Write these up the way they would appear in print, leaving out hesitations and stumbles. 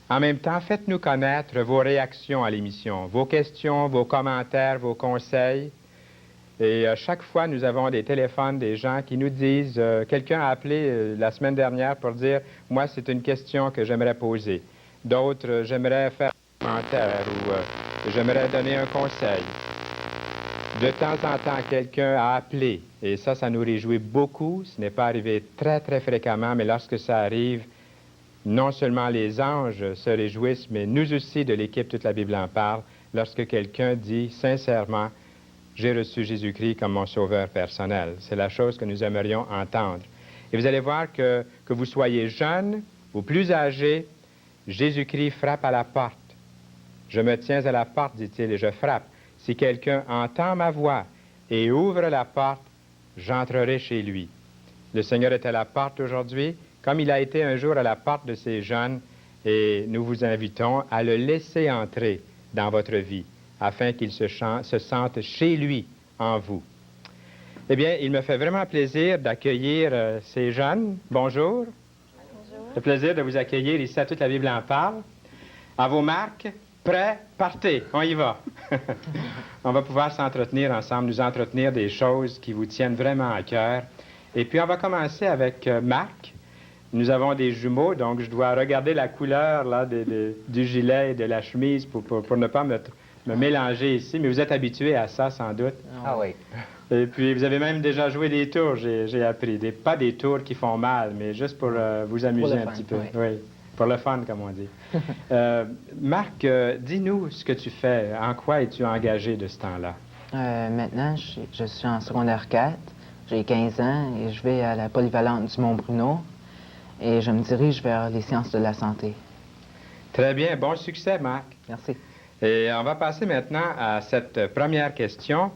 En même temps, faites-nous connaître vos réactions à l'émission, vos questions, vos commentaires, vos conseils. Et chaque fois, nous avons des téléphones, des gens qui nous disent, quelqu'un a appelé la semaine dernière pour dire, moi, c'est une question que j'aimerais poser. D'autres, j'aimerais faire un commentaire ou j'aimerais donner un conseil. De temps en temps, quelqu'un a appelé, et ça nous réjouit beaucoup. Ce n'est pas arrivé très, très fréquemment, mais lorsque ça arrive, non seulement les anges se réjouissent, mais nous aussi, de l'équipe Toute la Bible en parle, lorsque quelqu'un dit sincèrement, j'ai reçu Jésus-Christ comme mon sauveur personnel. C'est la chose que nous aimerions entendre. Et vous allez voir que vous soyez jeune ou plus âgé, Jésus-Christ frappe à la porte. Je me tiens à la porte, dit-il, et je frappe. Si quelqu'un entend ma voix et ouvre la porte, j'entrerai chez lui. Le Seigneur est à la porte aujourd'hui, comme il a été un jour à la porte de ces jeunes, et nous vous invitons à le laisser entrer dans votre vie, afin qu'il se sente chez lui, en vous. Eh bien, il me fait vraiment plaisir d'accueillir ces jeunes. Bonjour. Bonjour. C'est un plaisir de vous accueillir ici à Toute la Bible en parle. À vos marques, prêts, partez, on y va. On va pouvoir s'entretenir ensemble, nous entretenir des choses qui vous tiennent vraiment à cœur. Et puis, on va commencer avec Marc. Nous avons des jumeaux, donc je dois regarder la couleur là, du gilet et de la chemise pour ne pas me mélanger ici. Mais vous êtes habitués à ça, sans doute. Ah oui. Et puis, vous avez même déjà joué des tours, j'ai appris. Pas des tours qui font mal, mais juste pour vous amuser un petit peu. Oui. Oui, pour le fun, comme on dit. Marc, dis-nous ce que tu fais. En quoi es-tu engagé de ce temps-là? Maintenant, je suis en secondaire 4. J'ai 15 ans et je vais à la polyvalente du Mont-Bruno et je me dirige vers les sciences de la santé. Très bien. Bon succès, Marc. Merci. Et on va passer maintenant à cette première question.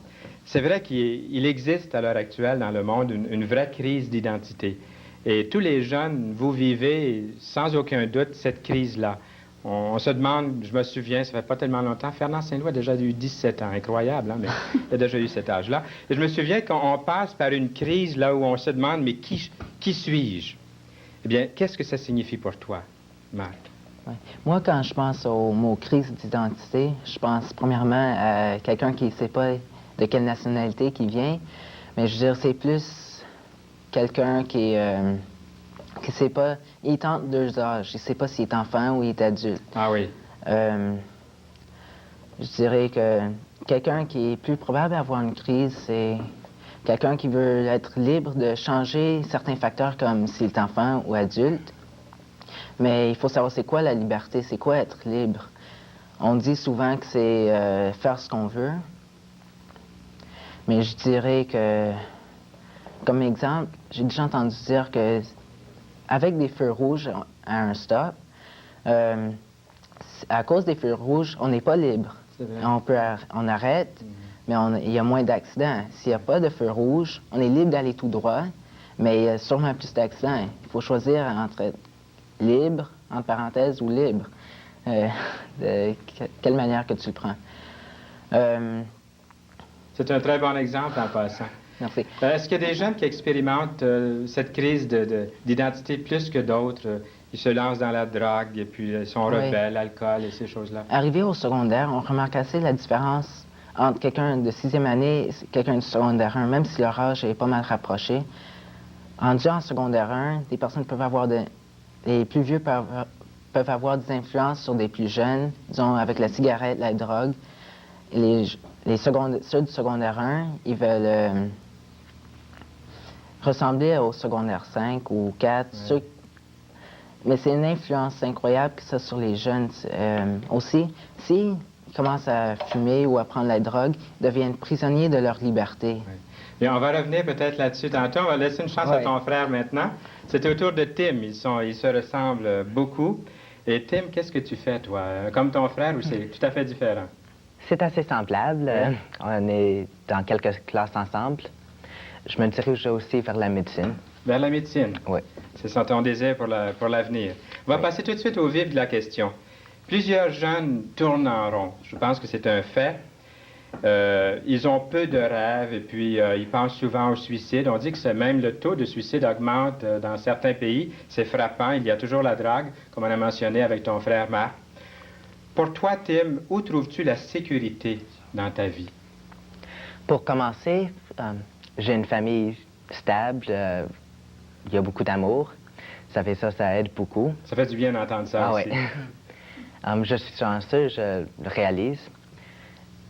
C'est vrai qu'il existe à l'heure actuelle dans le monde une vraie crise d'identité. Et tous les jeunes, vous vivez sans aucun doute cette crise-là. On se demande, je me souviens, ça fait pas tellement longtemps, Fernand Saint-Louis a déjà eu 17 ans, incroyable, hein, mais il a déjà eu cet âge-là. Et je me souviens qu'on passe par une crise là où on se demande, mais qui suis-je? Eh bien, qu'est-ce que ça signifie pour toi, Marc? Ouais. Moi, quand je pense au mot crise d'identité, je pense premièrement à quelqu'un qui ne sait pas de quelle nationalité qui vient, mais je veux dire, c'est plus quelqu'un qui sait pas, il est entre deux âges, il ne sait pas s'il est enfant ou il est adulte. Ah oui. Je dirais que quelqu'un qui est plus probable d'avoir une crise, c'est quelqu'un qui veut être libre de changer certains facteurs comme s'il est enfant ou adulte. Mais il faut savoir c'est quoi la liberté, c'est quoi être libre. On dit souvent que c'est faire ce qu'on veut. Mais je dirais que, comme exemple, j'ai déjà entendu dire que avec des feux rouges à un stop, à cause des feux rouges, on n'est pas libre. On arrête, mais il y a moins d'accidents. S'il n'y a pas de feu rouge, on est libre d'aller tout droit, mais il y a sûrement plus d'accidents. Il faut choisir entre être libre, entre parenthèses, ou libre. De quelle manière que tu le prends. C'est un très bon exemple en passant. Merci. Est-ce qu'il y a des jeunes qui expérimentent cette crise d'identité plus que d'autres? Ils se lancent dans la drogue et puis ils sont rebelles, l'alcool et ces choses-là. Arrivé au secondaire, on remarque assez la différence entre quelqu'un de 6e année et quelqu'un du secondaire 1, même si leur âge est pas mal rapproché. Rendu en secondaire 1, des personnes peuvent avoir les plus vieux peuvent avoir des influences sur des plus jeunes, disons avec la cigarette, la drogue. Ceux du secondaire 1, ils veulent ressembler au secondaire 5 ou 4. Ouais. Mais c'est une influence incroyable que ça sur les jeunes. Aussi, s'ils commencent à fumer ou à prendre la drogue, ils deviennent prisonniers de leur liberté. Oui. Et on va revenir peut-être là-dessus tantôt. On va laisser une chance à ton frère maintenant. C'est au tour de Tim. Ils se ressemblent beaucoup. Et Tim, qu'est-ce que tu fais, toi? Comme ton frère ou c'est tout à fait différent? C'est assez semblable. On est dans quelques classes ensemble. Je me dirige aussi vers la médecine. Vers la médecine? Oui. C'est ça ton désir pour l'avenir. On va passer tout de suite au vif de la question. Plusieurs jeunes tournent en rond. Je pense que c'est un fait. ils ont peu de rêves et puis ils pensent souvent au suicide. On dit que même le taux de suicide augmente dans certains pays. C'est frappant. Il y a toujours la drogue, comme on a mentionné avec ton frère Marc. Pour toi, Tim, où trouves-tu la sécurité dans ta vie? Pour commencer, j'ai une famille stable, il y a beaucoup d'amour. Ça fait ça aide beaucoup. Ça fait du bien d'entendre ça aussi. Oui. Je suis chanceux, je le réalise.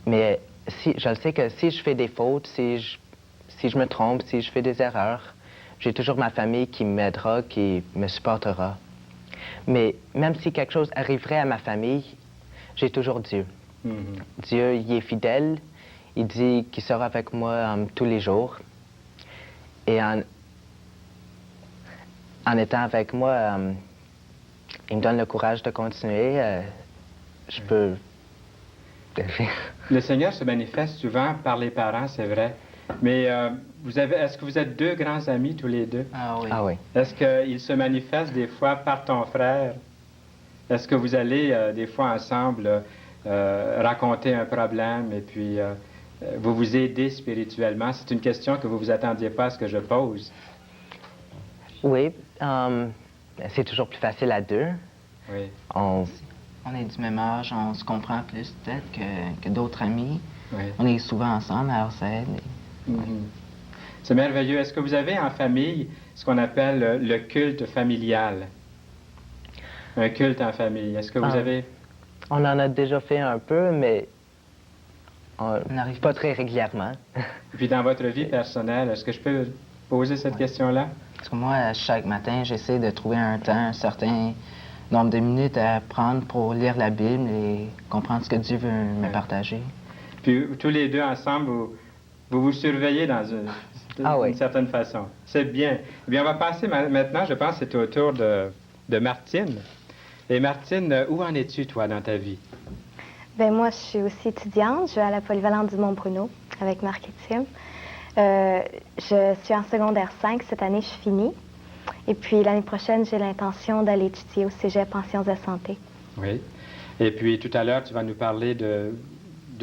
Mais je le sais que si je fais des fautes, si je me trompe, si je fais des erreurs, j'ai toujours ma famille qui m'aidera, qui me supportera. Mais même si quelque chose arriverait à ma famille, j'ai toujours Dieu. Dieu, il est fidèle. Il dit qu'il sera avec moi tous les jours. Et en étant avec moi, il me donne le courage de continuer. Je peux... Le Seigneur se manifeste souvent par les parents, c'est vrai. Mais est-ce que vous êtes deux grands amis tous les deux? Ah oui. Ah oui. Est-ce qu'il se manifeste des fois par ton frère? Est-ce que vous allez des fois ensemble raconter un problème et puis vous vous aidez spirituellement? C'est une question que vous vous attendiez pas à ce que je pose. Oui, c'est toujours plus facile à deux. Oui. On est du même âge, on se comprend plus peut-être que d'autres amis. Oui. On est souvent ensemble, alors ça aide. C'est merveilleux. Est-ce que vous avez en famille ce qu'on appelle le culte familial? Un culte en famille. Est-ce que vous avez... On en a déjà fait un peu, mais On n'arrive pas très régulièrement. Et puis dans votre vie personnelle, est-ce que je peux poser cette question-là? Parce que moi, chaque matin, j'essaie de trouver un temps, un certain nombre de minutes à prendre pour lire la Bible et comprendre ce que Dieu veut me partager. Puis tous les deux ensemble, vous surveillez dans une certaine façon. C'est bien. Eh bien, on va passer maintenant, je pense, c'est au tour de Martine. Et Martine, où en es-tu, toi, dans ta vie? Bien, moi, je suis aussi étudiante. Je vais à la polyvalente du Mont-Bruno avec Marc et Tim. Je suis en secondaire 5. Cette année, je finis. Et puis, l'année prochaine, j'ai l'intention d'aller étudier au cégep en sciences de santé. Oui. Et puis, tout à l'heure, tu vas nous parler de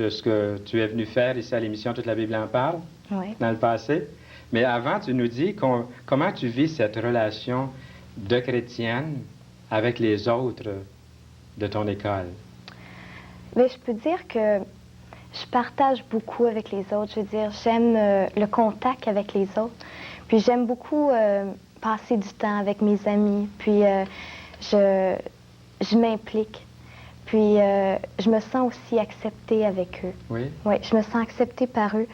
ce que tu es venu faire ici à l'émission Toute la Bible en parle, dans le passé. Mais avant, tu nous dis comment tu vis cette relation de chrétienne avec les autres de ton école. Bien, je peux dire que je partage beaucoup avec les autres. Je veux dire, j'aime le contact avec les autres. Puis j'aime beaucoup passer du temps avec mes amis. Puis je m'implique. Puis je me sens aussi acceptée avec eux. Oui? Oui, je me sens acceptée par eux.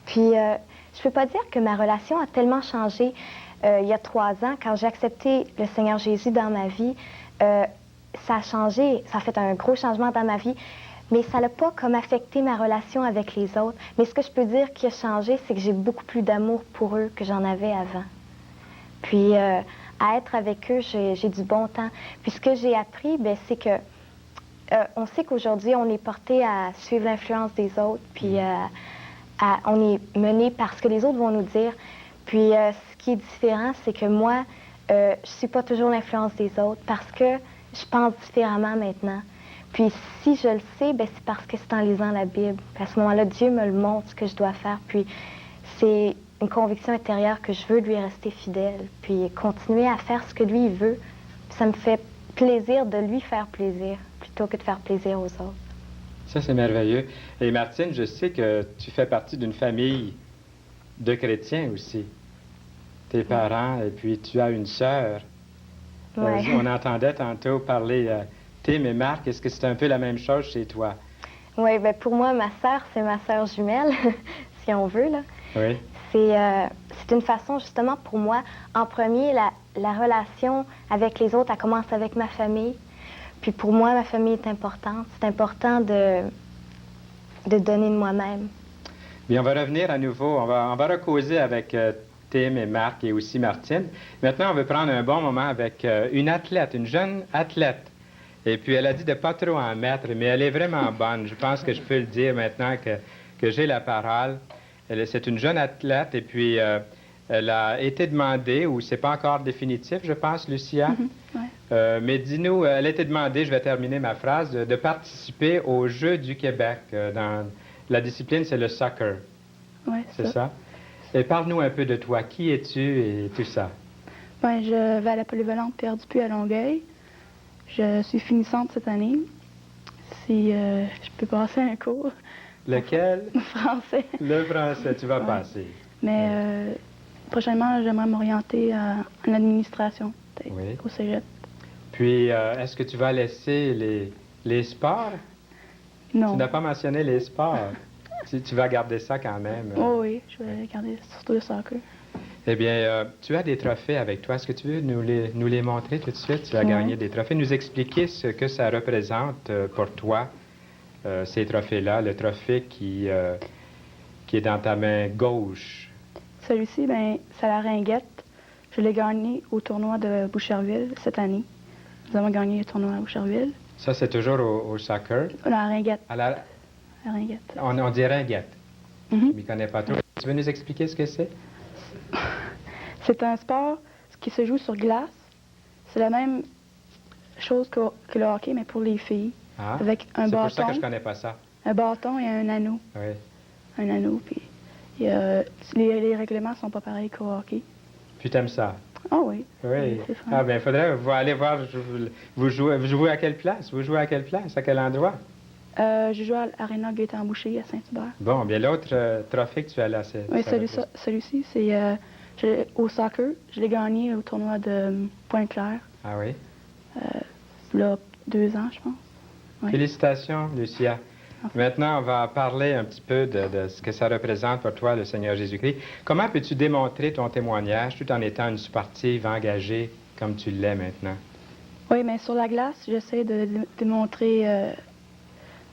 Puis je peux pas dire que ma relation a tellement changé. Il y a 3 ans, quand j'ai accepté le Seigneur Jésus dans ma vie, ça a changé, ça a fait un gros changement dans ma vie, mais ça n'a pas comme affecté ma relation avec les autres. Mais ce que je peux dire qui a changé, c'est que j'ai beaucoup plus d'amour pour eux que j'en avais avant. Puis à être avec eux, j'ai du bon temps. Puis ce que j'ai appris, bien, c'est que on sait qu'aujourd'hui, on est porté à suivre l'influence des autres, puis on est mené par ce que les autres vont nous dire. Puis ce qui est différent, c'est que moi, je ne suis pas toujours l'influence des autres parce que je pense différemment maintenant. Puis si je le sais, ben, c'est parce que c'est en lisant la Bible. Puis à ce moment-là, Dieu me le montre ce que je dois faire. Puis c'est une conviction intérieure que je veux lui rester fidèle, puis continuer à faire ce que lui il veut. Puis ça me fait plaisir de lui faire plaisir plutôt que de faire plaisir aux autres. Ça, c'est merveilleux. Et Martine, je sais que tu fais partie d'une famille de chrétiens aussi. Tes parents, et puis tu as une sœur. Ouais. On entendait tantôt parler Tim et Marc. Est-ce que c'est un peu la même chose chez toi? Oui, bien pour moi, ma sœur, c'est ma sœur jumelle, si on veut, là. Oui. C'est une façon, justement, pour moi, en premier, la relation avec les autres, elle commence avec ma famille. Puis pour moi, ma famille est importante. C'est important de donner de moi-même. Bien, on va revenir à nouveau. On va recauser avec Tim et Marc et aussi Martine. Maintenant, on veut prendre un bon moment avec une athlète, une jeune athlète. Et puis, elle a dit de ne pas trop en mettre, mais elle est vraiment bonne. Je pense que je peux le dire maintenant que j'ai la parole. C'est une jeune athlète et puis elle a été demandée, ou c'est pas encore définitif, je pense, Lucia. Ouais. Mais dis-nous, elle a été demandée, je vais terminer ma phrase, de participer aux Jeux du Québec La discipline, c'est le soccer, Oui, c'est ça? Et parle-nous un peu de toi. Qui es-tu et tout ça? Ben, je vais à la polyvalente Pierre Dupuis à Longueuil. Je suis finissante cette année. Si je peux passer un cours. Lequel? Français. Le français, tu vas Ouais. passer. Mais prochainement, j'aimerais m'orienter en administration, peut-être, Oui. au cégep. Puis, est-ce que tu vas laisser les sports? Non. Tu n'as pas mentionné les sports. Tu vas garder ça quand même. Oh oui, je vais garder surtout le soccer. Eh bien, tu as des trophées avec toi. Est-ce que tu veux nous les montrer tout de suite? Tu as Oui. gagné des trophées. Nous expliquer ce que ça représente pour toi, ces trophées-là. Le trophée qui est dans ta main gauche. Celui-ci, ben, c'est la ringuette. Je l'ai gagné au tournoi de Boucherville cette année. Nous avons gagné le tournoi à Boucherville. Ça, c'est toujours au soccer. La ringuette. À la- La ringuette. on dit ringuette. Mhm. Je ne m'y connais pas trop. Tu veux nous expliquer ce que c'est? C'est un sport qui se joue sur glace. C'est la même chose que le hockey, mais pour les filles. Ah, Avec un c'est pour ça bâton, que je ne connais pas ça. un bâton et un anneau. Oui. Un anneau, puis les règlements sont pas pareils qu'au hockey. Puis t'aimes ça? Ah oui. Oui. C'est fun. Ah, bien, il faudrait aller voir. Vous jouez à quelle place? Vous jouez à quelle place? À quel endroit? Je joue à l'Arena Gaétan-Boucher à Saint-Hubert. Bon, bien, l'autre trophée que tu as là, c'est. Oui, ça celui-ci, c'est au soccer. Je l'ai gagné au tournoi de Pointe-Claire, Ah oui? il y a 2 ans, je pense. Oui. Félicitations, Lucia. Maintenant, on va parler un petit peu de ce que ça représente pour toi, le Seigneur Jésus-Christ. Comment peux-tu démontrer ton témoignage tout en étant une sportive engagée comme tu l'es maintenant? Oui, mais sur la glace, j'essaie de démontrer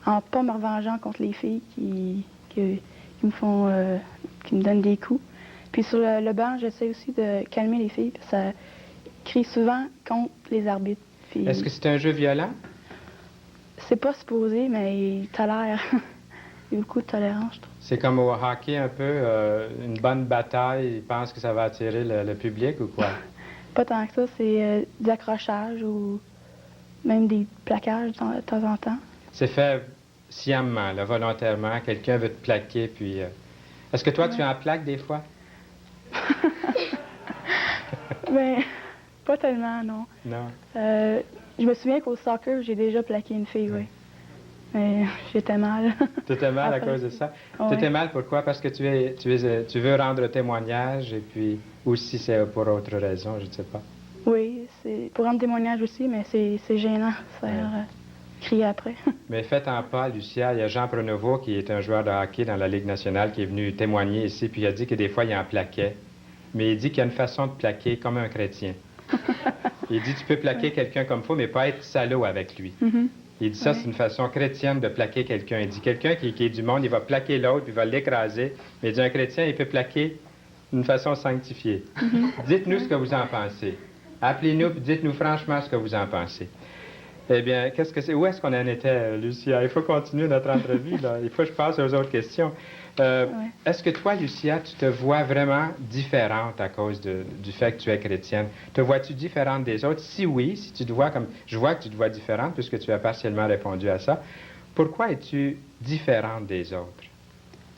en pas me revengeant contre les filles qui me font, qui me donnent des coups. Puis sur le banc, j'essaie aussi de calmer les filles, parce que ça crie souvent contre les arbitres. Puis Est-ce que c'est un jeu violent? c'est pas supposé, mais il tolère. Il y a beaucoup de tolérance, je trouve. C'est comme au hockey un peu, une bonne bataille, ils pensent que ça va attirer le public ou quoi? Pas tant que ça, c'est des accrochages ou même des plaquages de temps en temps. C'est fait sciemment, là, volontairement. Quelqu'un veut te plaquer, puis... Est-ce que toi, tu en plaques des fois? Mais pas tellement, non. Non. Je me souviens qu'au soccer, j'ai déjà plaqué une fille, oui. Mais j'étais mal. Tu étais mal à Après, cause de ça? oui. Tu étais mal pourquoi? Parce que tu veux rendre témoignage et puis aussi c'est pour autre raison, je ne sais pas. Oui, c'est pour rendre témoignage aussi, mais c'est gênant de faire crier après. Mais faites-en pas, Lucia, il y a Jean Pronovo qui est un joueur de hockey dans la Ligue nationale qui est venu témoigner ici, puis il a dit que des fois il en plaquait. Mais il dit qu'il y a une façon de plaquer comme un chrétien. Il dit tu peux plaquer quelqu'un comme il faut, mais pas être salaud avec lui. Mhm. Il dit ça, Ouais. c'est une façon chrétienne de plaquer quelqu'un. Il dit quelqu'un qui est du monde, il va plaquer l'autre, puis il va l'écraser. Mais il dit un chrétien, il peut plaquer d'une façon sanctifiée. Dites-nous ce que vous en pensez. Appelez-nous, puis dites-nous franchement ce que vous en pensez. Eh bien, qu'est-ce que c'est? Où est-ce qu'on en était, Lucia? Il faut continuer notre entrevue, là. Il faut que je passe aux autres questions. Est-ce que toi, Lucia, tu te vois vraiment différente à cause du fait que tu es chrétienne? Te vois-tu différente des autres? Si oui, si tu te vois comme... Je vois que tu te vois différente puisque tu as partiellement répondu à ça. Pourquoi es-tu différente des autres?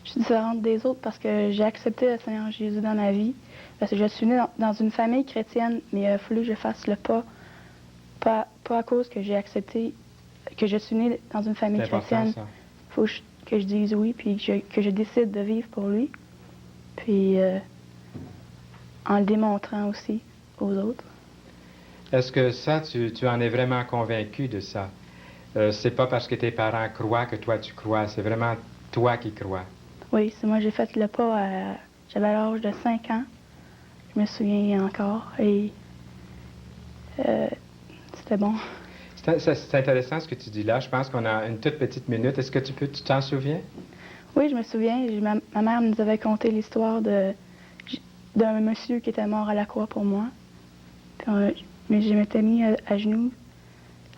Je suis différente des autres parce que j'ai accepté le Seigneur Jésus dans ma vie. Parce que je suis née dans une famille chrétienne, mais il a fallu que je fasse le pas. Pas à cause que j'ai accepté, que je suis née dans une famille C'est important, chrétienne. ça. Il faut que je dise oui, puis que je décide de vivre pour lui. Puis en le démontrant aussi aux autres. Est-ce que ça, tu en es vraiment convaincu de ça? C'est pas parce que tes parents croient que toi tu crois, c'est vraiment toi qui crois. Oui, c'est moi, j'ai fait le pas j'avais l'âge de 5 ans. Je me souviens encore. Et c'était bon. C'est intéressant ce que tu dis là. Je pense qu'on a une toute petite minute. Est-ce que tu t'en souviens? Oui, je me souviens. Ma mère nous avait conté l'histoire d'un monsieur qui était mort à la croix pour moi. Puis, je m'étais mis à genoux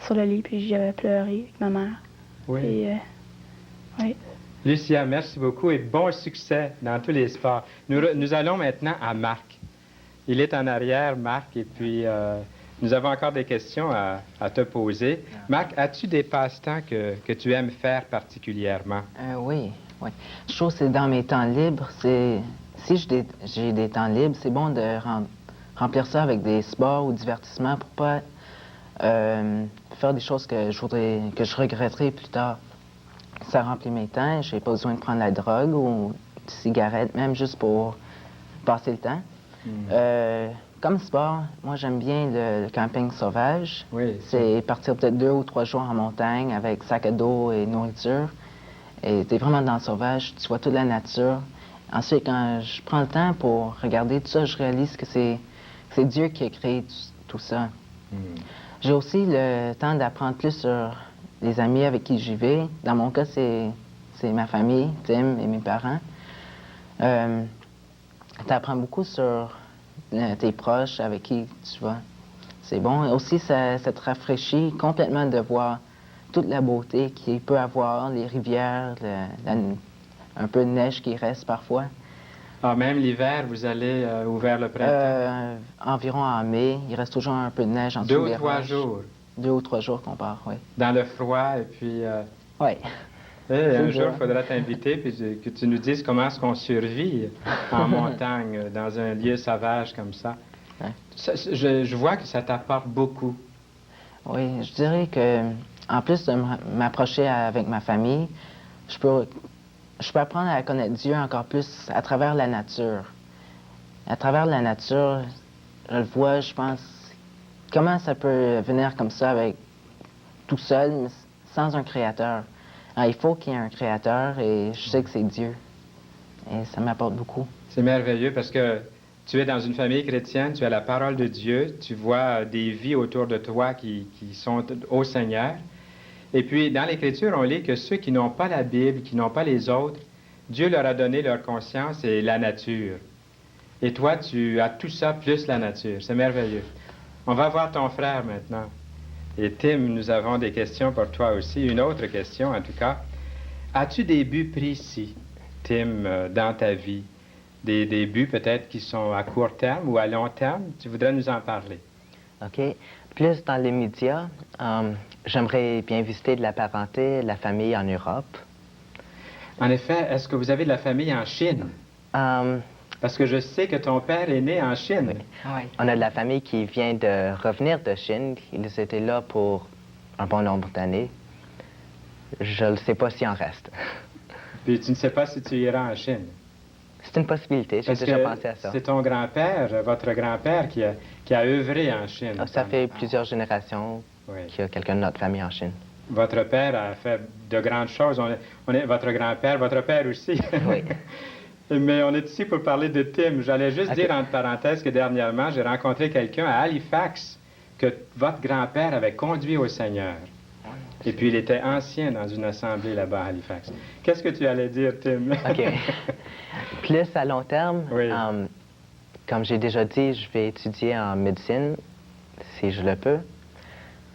sur le lit, puis j'avais pleuré avec ma mère. Oui. Et, oui. Lucia, merci beaucoup et bon succès dans tous les sports. Nous allons maintenant à Marc. Il est en arrière, Marc, et puis nous avons encore des questions à te poser. Marc, as-tu des passe-temps que tu aimes faire particulièrement? Oui, Oui. Je trouve que c'est dans mes temps libres, si j'ai des temps libres, c'est bon de remplir ça avec des sports ou divertissements pour pas faire des choses que je regretterai plus tard. Ça remplit mes temps, j'ai pas besoin de prendre la drogue ou de cigarettes, même juste pour passer le temps. Comme sport, moi j'aime bien le camping sauvage. Oui. C'est partir peut-être 2 ou 3 jours en montagne avec sac à dos et nourriture. Et t'es vraiment dans le sauvage, tu vois toute la nature. Ensuite, quand je prends le temps pour regarder tout ça, je réalise que c'est Dieu qui a créé tout ça. J'ai aussi le temps d'apprendre plus sur les amis avec qui j'y vais. Dans mon cas, c'est ma famille, Tim et mes parents. Tu apprends beaucoup sur tes proches avec qui tu vas. C'est bon. Aussi, ça te rafraîchit complètement de voir toute la beauté qu'il peut avoir, les rivières, un peu de neige qui reste parfois. Ah, même l'hiver, vous allez vers le printemps? Environ en mai, il reste toujours un peu de neige en dessous 2 ou des 3 roches. jours? 2 ou 3 jours qu'on part, oui. Dans le froid, et puis... Oui. un dur. jour, il faudra t'inviter puis que tu nous dises comment est-ce qu'on survit en montagne, dans un lieu sauvage comme ça. Ouais. Je vois que ça t'apporte beaucoup. Oui, je dirais que, en plus de m'approcher avec ma famille, je peux apprendre à connaître Dieu encore plus à travers la nature. À travers la nature, je le vois, je pense, comment ça peut venir comme ça avec tout seul, mais sans un créateur. Alors, il faut qu'il y ait un créateur et je sais que c'est Dieu. Et ça m'apporte beaucoup. C'est merveilleux parce que tu es dans une famille chrétienne, tu as la parole de Dieu, tu vois des vies autour de toi qui sont au Seigneur. Et puis, dans l'Écriture, on lit que ceux qui n'ont pas la Bible, qui n'ont pas les autres, Dieu leur a donné leur conscience et la nature. Et toi, tu as tout ça plus la nature. C'est merveilleux. On va voir ton frère maintenant. Et Tim, nous avons des questions pour toi aussi. Une autre question, en tout cas. As-tu des buts précis, Tim, dans ta vie? Des buts peut-être qui sont à court terme ou à long terme? Tu voudrais nous en parler? OK. Plus dans les médias, j'aimerais bien visiter de la parenté, de la famille en Europe. En effet, est-ce que vous avez de la famille en Chine? Parce que je sais que ton père est né en Chine. Oui. On a de la famille qui vient de revenir de Chine. Ils étaient là pour un bon nombre d'années. Je ne sais pas s'il en reste. Puis tu ne sais pas si tu iras en Chine. C'est une possibilité, j'ai déjà pensé à ça. C'est ton grand-père, votre grand-père, qui a œuvré en Chine. Ça fait plusieurs générations qu'il y a quelqu'un de notre famille en Chine. Votre père a fait de grandes choses. Votre grand-père, votre père aussi. Oui. Mais on est ici pour parler de Tim. J'allais juste dire entre parenthèses que dernièrement, j'ai rencontré quelqu'un à Halifax que votre grand-père avait conduit au Seigneur. Et puis, il était ancien dans une assemblée là-bas à Halifax. Qu'est-ce que tu allais dire, Tim? OK. Plus à long terme, oui. Comme j'ai déjà dit, je vais étudier en médecine, si je le peux.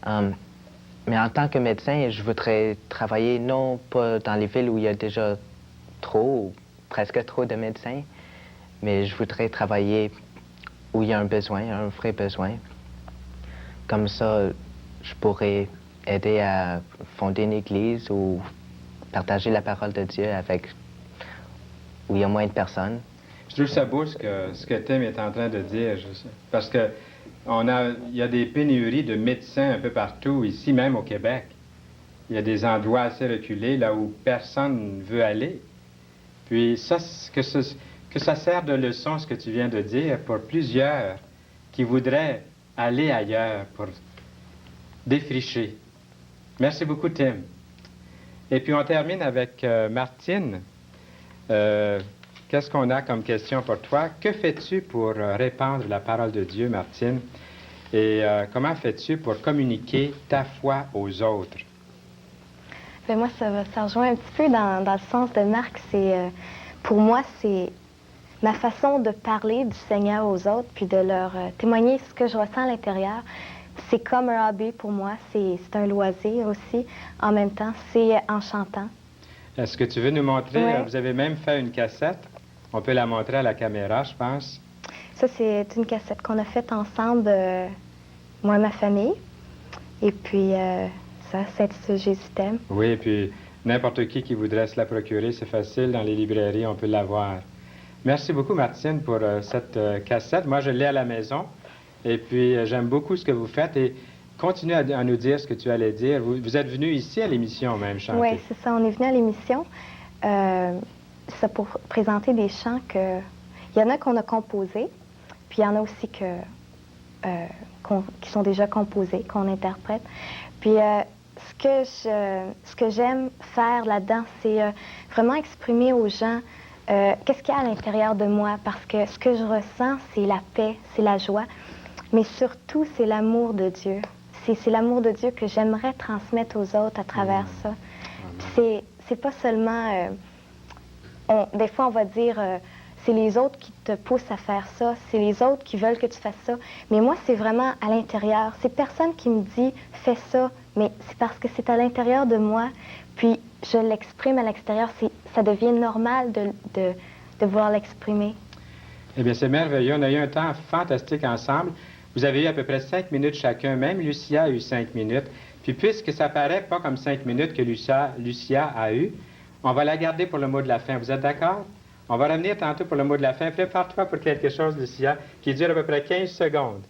Mais en tant que médecin, je voudrais travailler non pas dans les villes où il y a déjà trop ou presque trop de médecins, mais je voudrais travailler où il y a un besoin, un vrai besoin. Comme ça, je pourrais aider à fonder une église ou partager la parole de Dieu avec où il y a moins de personnes. Je trouve ça beau ce que Tim est en train de dire, parce que il y a des pénuries de médecins un peu partout, ici même au Québec. Il y a des endroits assez reculés, là où personne ne veut aller. Puis ça, que ça sert de leçon, ce que tu viens de dire, pour plusieurs qui voudraient aller ailleurs pour défricher. Merci beaucoup, Tim. Et puis on termine avec Martine. Qu'est-ce qu'on a comme question pour toi? Que fais-tu pour répandre la parole de Dieu, Martine? Et comment fais-tu pour communiquer ta foi aux autres? Bien, moi, ça rejoint un petit peu dans le sens de Marc. Pour moi, c'est ma façon de parler du Seigneur aux autres, puis de leur témoigner ce que je ressens à l'intérieur. C'est comme un hobby pour moi, c'est un loisir aussi. En même temps, c'est en chantant. Est-ce que tu veux nous montrer? Ouais. Vous avez même fait une cassette. On peut la montrer à la caméra, je pense. Ça, c'est une cassette qu'on a faite ensemble, moi et ma famille. Et puis, ça s'intitule Jésus t'aime. Oui, et puis n'importe qui voudrait se la procurer, c'est facile, dans les librairies, on peut l'avoir. Merci beaucoup, Martine, pour cette cassette. Moi, je l'ai à la maison, et puis j'aime beaucoup ce que vous faites, et continue à nous dire ce que tu allais dire. Vous êtes venu ici à l'émission, même, chanter. Oui, c'est ça, on est venu à l'émission, c'est pour présenter des chants que... Il y en a qu'on a composés, puis il y en a aussi qui sont déjà composés, qu'on interprète. Puis ce que j'aime faire là-dedans, c'est vraiment exprimer aux gens qu'est-ce qu'il y a à l'intérieur de moi, parce que ce que je ressens, c'est la paix, c'est la joie, mais surtout, c'est l'amour de Dieu. C'est l'amour de Dieu que j'aimerais transmettre aux autres à travers ça. Puis c'est pas seulement... des fois, on va dire... c'est les autres qui te poussent à faire ça, c'est les autres qui veulent que tu fasses ça. Mais moi, c'est vraiment à l'intérieur. C'est personne qui me dit « fais ça », mais c'est parce que c'est à l'intérieur de moi, puis je l'exprime à l'extérieur. Ça devient normal de vouloir l'exprimer. Eh bien, c'est merveilleux. On a eu un temps fantastique ensemble. Vous avez eu à peu près 5 minutes chacun. Même Lucia a eu 5 minutes. Puis puisque ça paraît pas comme 5 minutes que Lucia a eu, on va la garder pour le mot de la fin. Vous êtes d'accord? On va revenir tantôt pour le mot de la fin. Prépare-toi pour quelque chose, Lucia, qui dure à peu près 15 secondes.